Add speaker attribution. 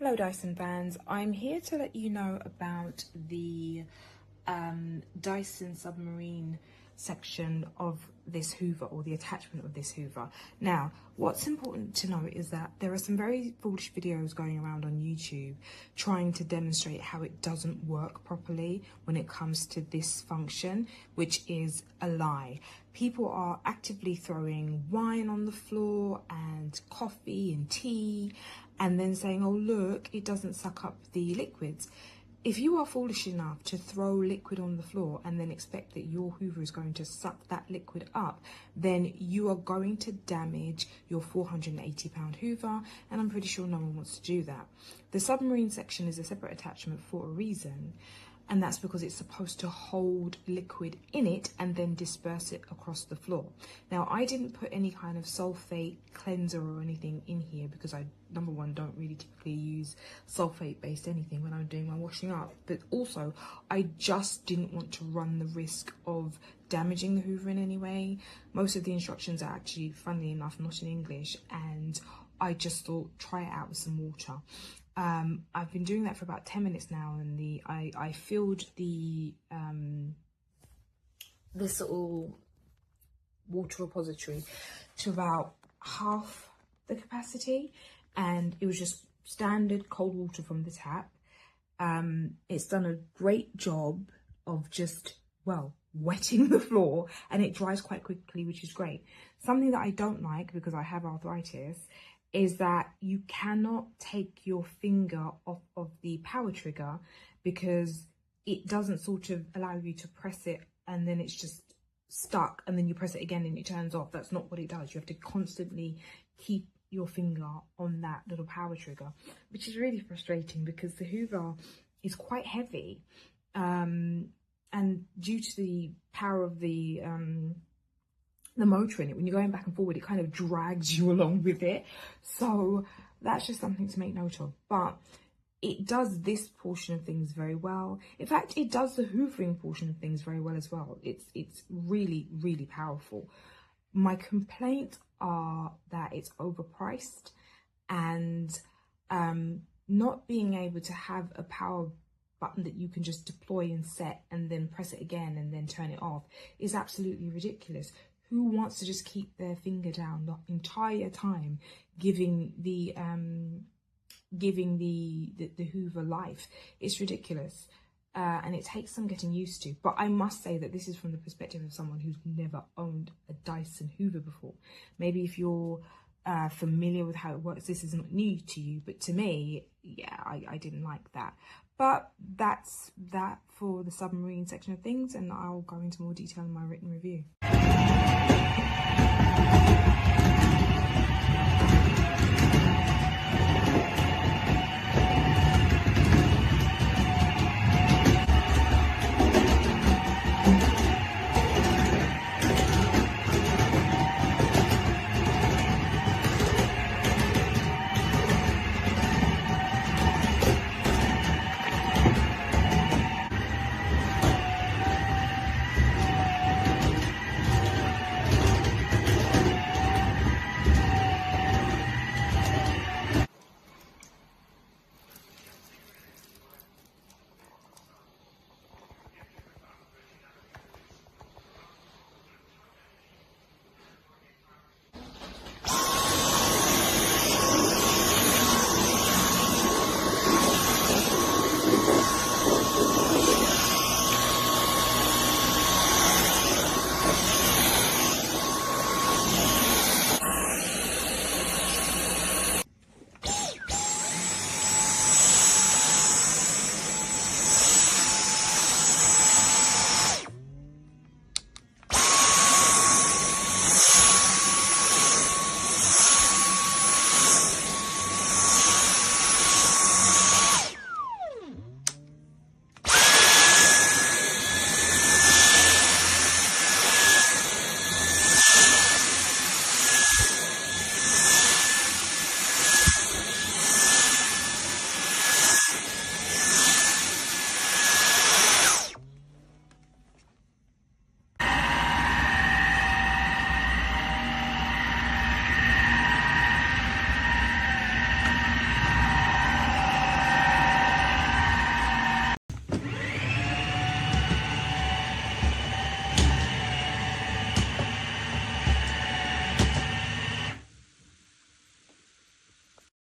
Speaker 1: Hello Dyson fans, I'm here to let you know about the Dyson Submarine section of this Hoover, or the attachment of this Hoover. Now, what's important to know is that there are some very foolish videos going around on YouTube trying to demonstrate how it doesn't work properly when it comes to this function, which is a lie. People are actively throwing wine on the floor and coffee and tea and then saying, oh look, it doesn't suck up the liquids. If you are foolish enough to throw liquid on the floor and then expect that your Hoover is going to suck that liquid up, then you are going to damage your £480 Hoover, and I'm pretty sure no one wants to do that. The submarine section is a separate attachment for a reason, and that's because it's supposed to hold liquid in it and then disperse it across the floor. Now, I didn't put any kind of sulfate cleanser or anything in here because I, number one, don't really typically use sulfate-based anything when I'm doing my washing up. But also, I just didn't want to run the risk of damaging the Hoover in any way. Most of the instructions are actually, funnily enough, not in English, and I just thought, try it out with some water. I've been doing that for about 10 minutes now, and I filled the this little water repository to about half the capacity, and it was just standard cold water from the tap. It's done a great job of just, well, wetting the floor, and it dries quite quickly, which is great. Something that I don't like, because I have arthritis, is that you cannot take your finger off of the power trigger, because it doesn't sort of allow you to press it and then it's just stuck, and then you press it again and it turns off. That's not what it does. You have to constantly keep your finger on that little power trigger, which is really frustrating because the Hoover is quite heavy, and due to the power of the motor in it, when you're going back and forward, it kind of drags you along with it. So that's just something to make note of. But it does this portion of things very well. In fact, it does the hoovering portion of things very well as well. It's really, really powerful. My complaints are that it's overpriced, and not being able to have a power button that you can just deploy and set and then press it again and then turn it off is absolutely ridiculous. Who wants to just keep their finger down the entire time, giving the Hoover life? It's ridiculous, and it takes some getting used to. But I must say that this is from the perspective of someone who's never owned a Dyson Hoover before. Maybe if you're familiar with how it works, this is not new to you. But to me, yeah, I didn't like that. But that's that for the submarine section of things, and I'll go into more detail in my written review.